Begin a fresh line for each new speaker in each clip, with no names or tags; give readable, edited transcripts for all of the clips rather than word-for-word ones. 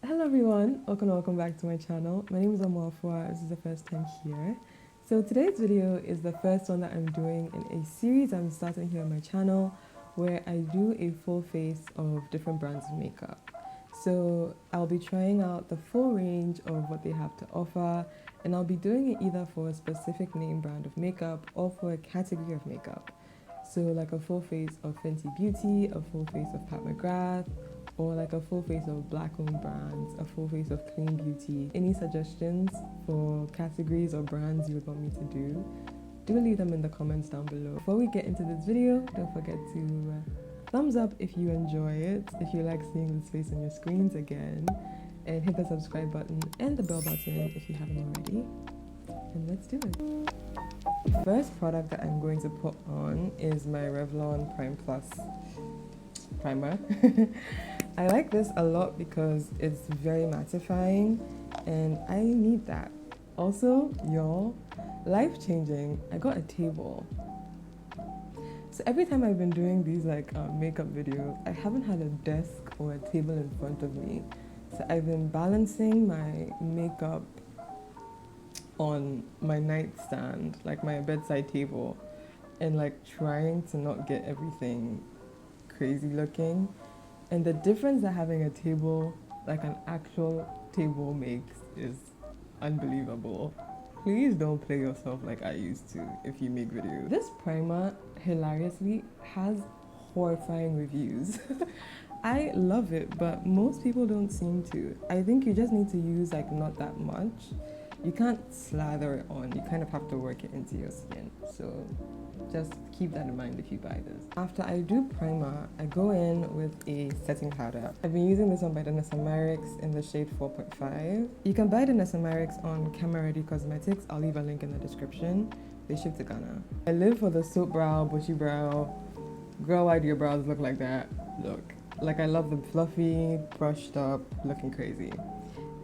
Hello everyone, welcome back to my channel. My name is Amwafua. This is the first time here. So today's video is the first one that I'm doing in a series I'm starting here on my channel where I do a full face of different brands of makeup. So I'll be trying out the full range of what they have to offer, and I'll be doing it either for a specific name brand of makeup or for a category of makeup. So like a full face of Fenty Beauty, a full face of Pat McGrath, or like a full face of black-owned brands, a full face of clean beauty. Any suggestions for categories or brands you would want me to do leave them in the comments down below. Before we get into this video, don't forget to thumbs up if you enjoy it, if you like seeing this face on your screens again, and hit the subscribe button and the bell button if you haven't already. And let's do it. The first product that I'm going to put on is my Revlon Prime Plus primer. I like this a lot because it's very mattifying and I need that. Also, y'all, life-changing, I got a table. So every time I've been doing these makeup videos, I haven't had a desk or a table in front of me. So I've been balancing my makeup on my nightstand, like my bedside table, and like trying to not get everything crazy looking. And the difference that having a table, like an actual table, makes is unbelievable. Please don't play yourself like I used to if you make videos. This primer, hilariously, has horrifying reviews. I love it, but most people don't seem to. I think you just need to use like not that much. You can't slather it on, you kind of have to work it into your skin. So just keep that in mind if you buy this. After I do primer, I go in with a setting powder. I've been using this one by the Nasamyrix in the shade 4.5. You can buy the Nasamyrix on Camera Ready Cosmetics. I'll leave a link in the description. They ship to Ghana. I live for the soap brow, bushy brow. Girl, why do your brows look like that? Look. Like I love the fluffy, brushed up, looking crazy.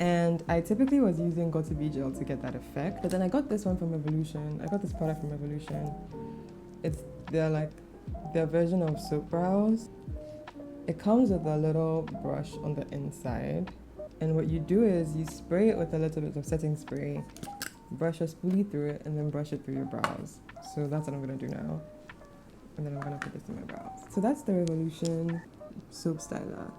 And I typically was using Got2b gel to get that effect, but then I got this one from Revolution. I got this product from Revolution. It's their version of soap brows. It comes with a little brush on the inside, and what you do is you spray it with a little bit of setting spray, brush a spoolie through it, and then brush it through your brows. So that's what I'm gonna do now, and then I'm gonna put this in my brows. So that's the Revolution soap styler.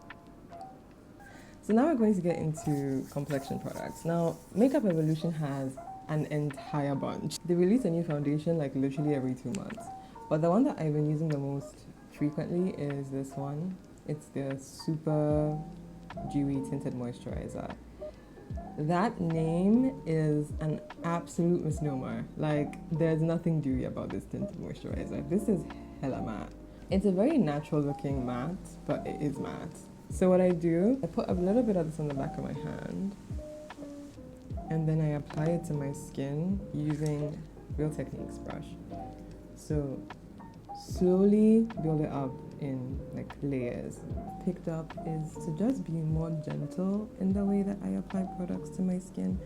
So now we're going to get into complexion products. Now, Makeup Evolution has an entire bunch. They release a new foundation like literally every 2 months. But the one that I've been using the most frequently is this one. It's the Super Dewy Tinted Moisturizer. That name is an absolute misnomer. Like, there's nothing dewy about this tinted moisturizer. This is hella matte. It's a very natural looking matte, but it is matte. So what I do, I put a little bit of this on the back of my hand, and then I apply it to my skin using Real Techniques brush. So slowly build it up in like layers. Picked up is to just be more gentle in the way that I apply products to my skin,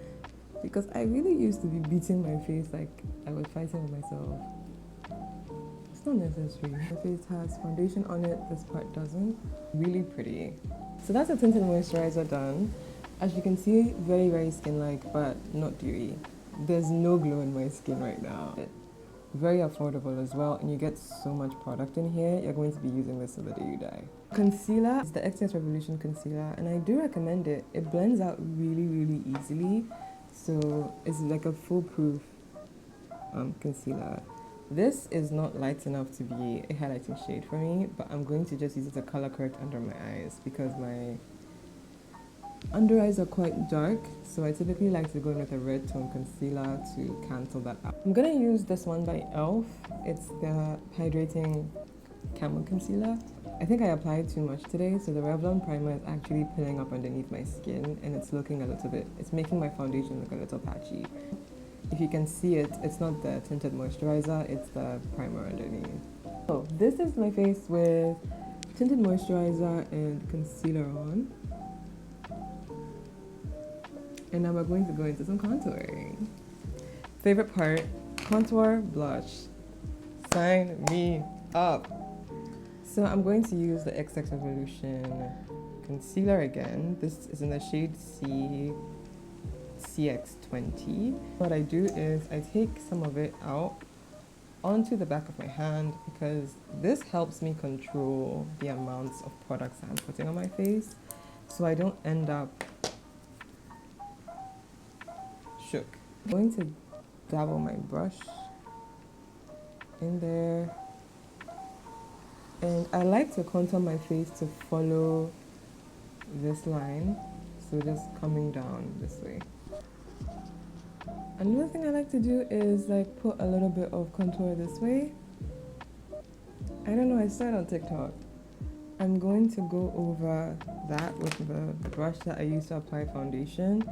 because I really used to be beating my face like I was fighting with myself. It's not necessary. My face has foundation on it, this part doesn't. Really pretty. So that's a tinted moisturizer done. As you can see, very, very skin-like, but not dewy. There's no glow in my skin right now. Very affordable as well, and you get so much product in here. You're going to be using this till the day you die. Concealer is the XS Revolution concealer, and I do recommend it. It blends out really, really easily. So it's like a foolproof concealer. This is not light enough to be a highlighting shade for me, but I'm going to just use it to color correct under my eyes because my under eyes are quite dark, so I typically like to go in with a red tone concealer to cancel that out. I'm gonna use this one by e.l.f. It's the Hydrating Camel Concealer. I think I applied too much today, so the Revlon primer is actually peeling up underneath my skin, and it's looking a little bit, it's making my foundation look a little patchy. If you can see it, it's not the tinted moisturizer, it's the primer underneath. So this is my face with tinted moisturizer and concealer on. And now we're going to go into some contouring. Favorite part, contour, blush. Sign me up. So I'm going to use the XX Revolution concealer again. This is in the shade CX20. What I do is I take some of it out onto the back of my hand because this helps me control the amounts of products I'm putting on my face so I don't end up shook. I'm going to dabble my brush in there, and I like to contour my face to follow this line, so just coming down this way. Another thing I like to do is like put a little bit of contour this way. I don't know, I saw it on TikTok. I'm going to go over that with the brush that I use to apply foundation,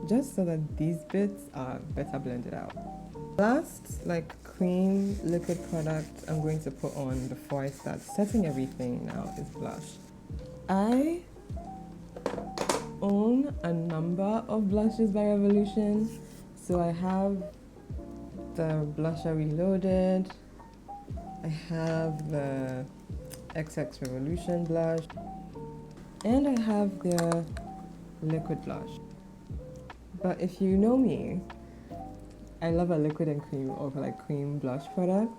just so that these bits are better blended out. Last, like cream liquid product I'm going to put on before I start setting everything now is blush. I own a number of blushes by Revolution. So I have the Blusher Reloaded, I have the XX Revolution blush, and I have the liquid blush. But if you know me, I love a liquid and cream over like cream blush product.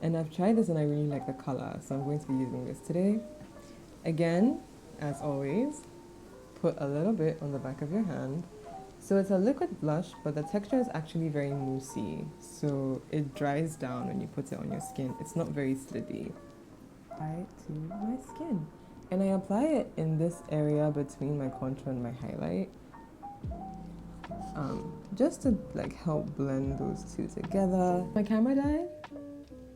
And I've tried this and I really like the color, so I'm going to be using this today. Again, as always, put a little bit on the back of your hand. So it's a liquid blush, but the texture is actually very moussey. So it dries down when you put it on your skin. It's not very slippery. Apply it to my skin. And I apply it in this area between my contour and my highlight. Just to like help blend those two together. My camera died.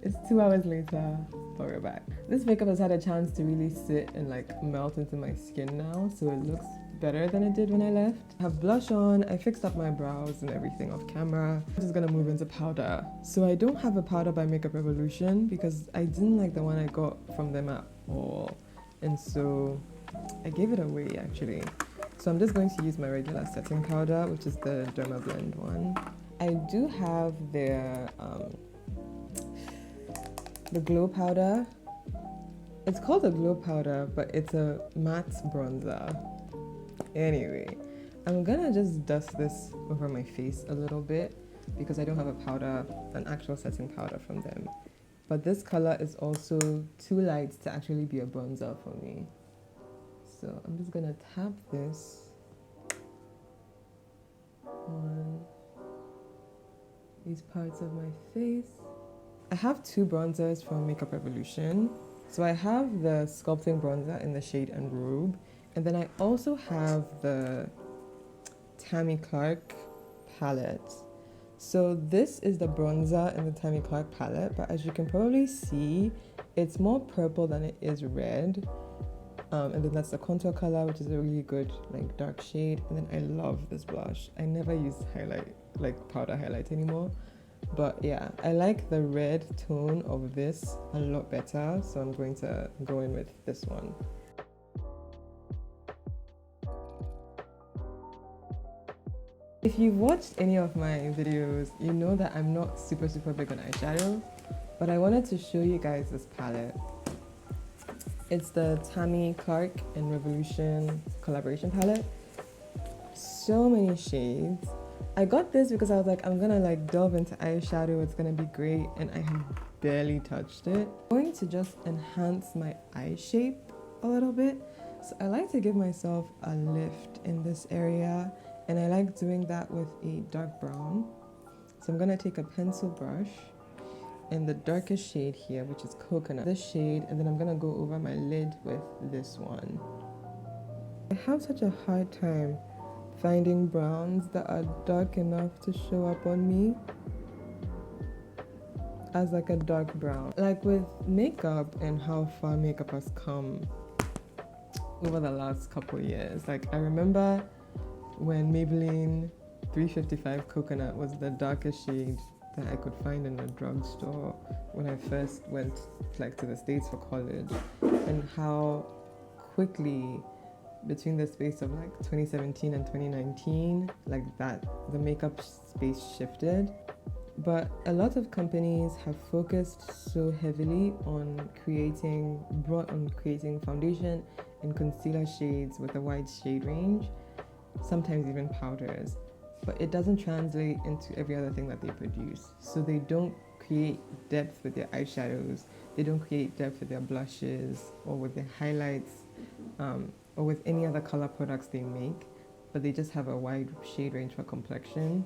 It's 2 hours later, but we're back. This makeup has had a chance to really sit and like melt into my skin now, so it looks better than it did when I left. I have blush on, I fixed up my brows and everything off camera. I'm just gonna move into powder. So I don't have a powder by Makeup Revolution because I didn't like the one I got from them at all. And so I gave it away actually. So I'm just going to use my regular setting powder, which is the Derma Blend one. I do have their the glow powder. It's called a glow powder, but it's a matte bronzer. Anyway, I'm gonna just dust this over my face a little bit because I don't have a powder, an actual setting powder from them. But this color is also too light to actually be a bronzer for me. So I'm just gonna tap this on these parts of my face. I have two bronzers from Makeup Revolution. So I have the Sculpting Bronzer in the shade Enrobe, and then I also have the Tammy Clark palette. So this is the bronzer in the Tammy Clark palette, but as you can probably see, it's more purple than it is red. And then that's the contour color, which is a really good like dark shade. And then I love this blush. I never use highlight, like powder highlight anymore. But yeah, I like the red tone of this a lot better, so I'm going to go in with this one. If you've watched any of my videos, you know that I'm not super big on eyeshadow, but I wanted to show you guys this palette. It's the Tammy Clark and Revolution collaboration palette. So many shades. I got this because I was like, I'm gonna like delve into eyeshadow, it's gonna be great, and I have barely touched it. I'm going to just enhance my eye shape a little bit. So I like to give myself a lift in this area, and I like doing that with a dark brown. So I'm gonna take a pencil brush in the darkest shade here, which is Coconut, this shade, and then I'm gonna go over my lid with this one. I have such a hard time finding browns that are dark enough to show up on me as like a dark brown. Like with makeup and how far makeup has come over the last couple years. Like I remember when Maybelline 355 Coconut was the darkest shade that I could find in a drugstore when I first went like to the States for college, and how quickly between the space of like 2017 and 2019, like that, the makeup space shifted. But a lot of companies have focused so heavily on creating foundation and concealer shades with a wide shade range, sometimes even powders. But it doesn't translate into every other thing that they produce. So they don't create depth with their eyeshadows, they don't create depth with their blushes or with their highlights, or with any other color products they make, but they just have a wide shade range for complexion,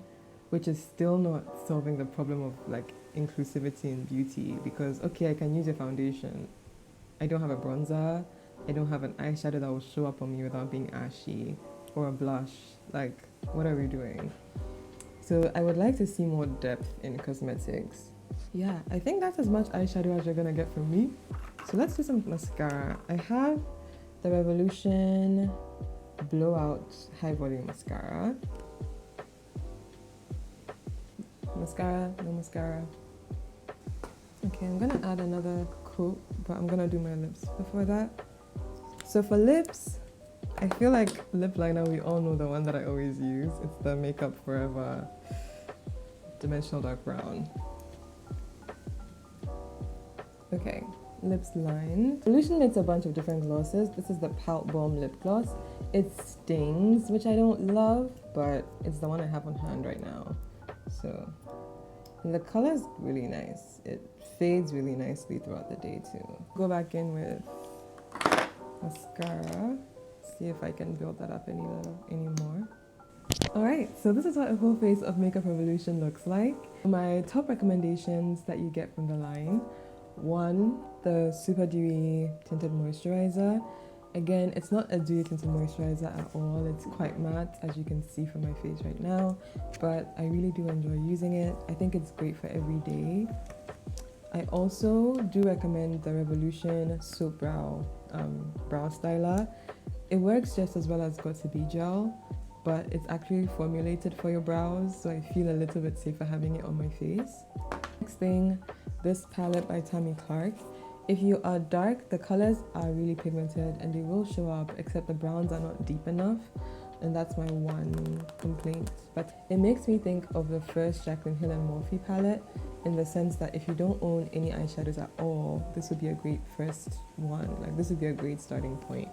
which is still not solving the problem of like inclusivity in beauty. Because okay, I can use a foundation, I don't have a bronzer, I don't have an eyeshadow that will show up on me without being ashy, or a blush. Like, what are we doing? So I would like to see more depth in cosmetics. Yeah, I think that's as much eyeshadow as you're gonna get from me. So let's do some mascara. I have the Revolution Blowout High Volume Mascara. Mascara, no mascara. Okay, I'm gonna add another coat, but I'm gonna do my lips before that. So for lips, I feel like lip liner, we all know the one that I always use. It's the Makeup Forever Dimensional Dark Brown. Okay, lips lined. Revolution makes a bunch of different glosses. This is the Pout Balm Lip Gloss. It stings, which I don't love, but it's the one I have on hand right now. So, and the color is really nice. It fades really nicely throughout the day too. Go back in with mascara. See if I can build that up any more. Alright, so this is what a full face of Makeup Revolution looks like. My top recommendations that you get from the line. 1, the Super Dewy Tinted Moisturizer. Again, it's not a dewy tinted moisturizer at all. It's quite matte, as you can see from my face right now, but I really do enjoy using it. I think it's great for every day. I also do recommend the Revolution Soap Brow Styler. It works just as well as Got2b Gel, but it's actually formulated for your brows, so I feel a little bit safer having it on my face. Next thing, this palette by Tammy Clark. If you are dark, the colors are really pigmented and they will show up, except the browns are not deep enough, and that's my one complaint. But it makes me think of the first Jaclyn Hill and Morphe palette, in the sense that if you don't own any eyeshadows at all, this would be a great first one. Like, this would be a great starting point.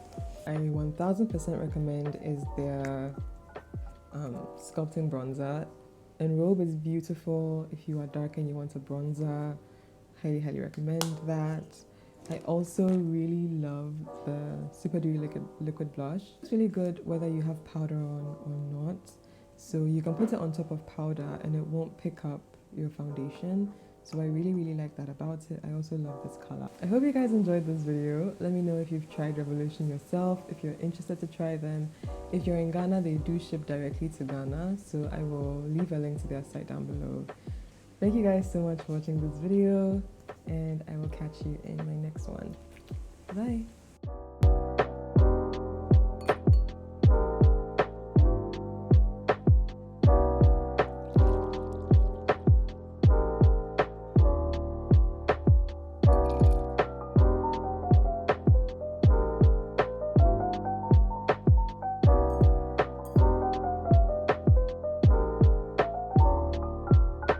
I 1000% recommend is their sculpting bronzer. Enrobe is beautiful if you are dark and you want a bronzer. Highly recommend that. I also really love the Super Dewy liquid blush. It's really good whether you have powder on or not. So you can put it on top of powder and it won't pick up your foundation. So I really like that about it. I also love this color. I hope you guys enjoyed this video. Let me know if you've tried Revolution yourself, if you're interested to try them. If you're in Ghana, they do ship directly to Ghana, so I will leave a link to their site down below. Thank you guys so much for watching this video, and I will catch you in my next one. Bye!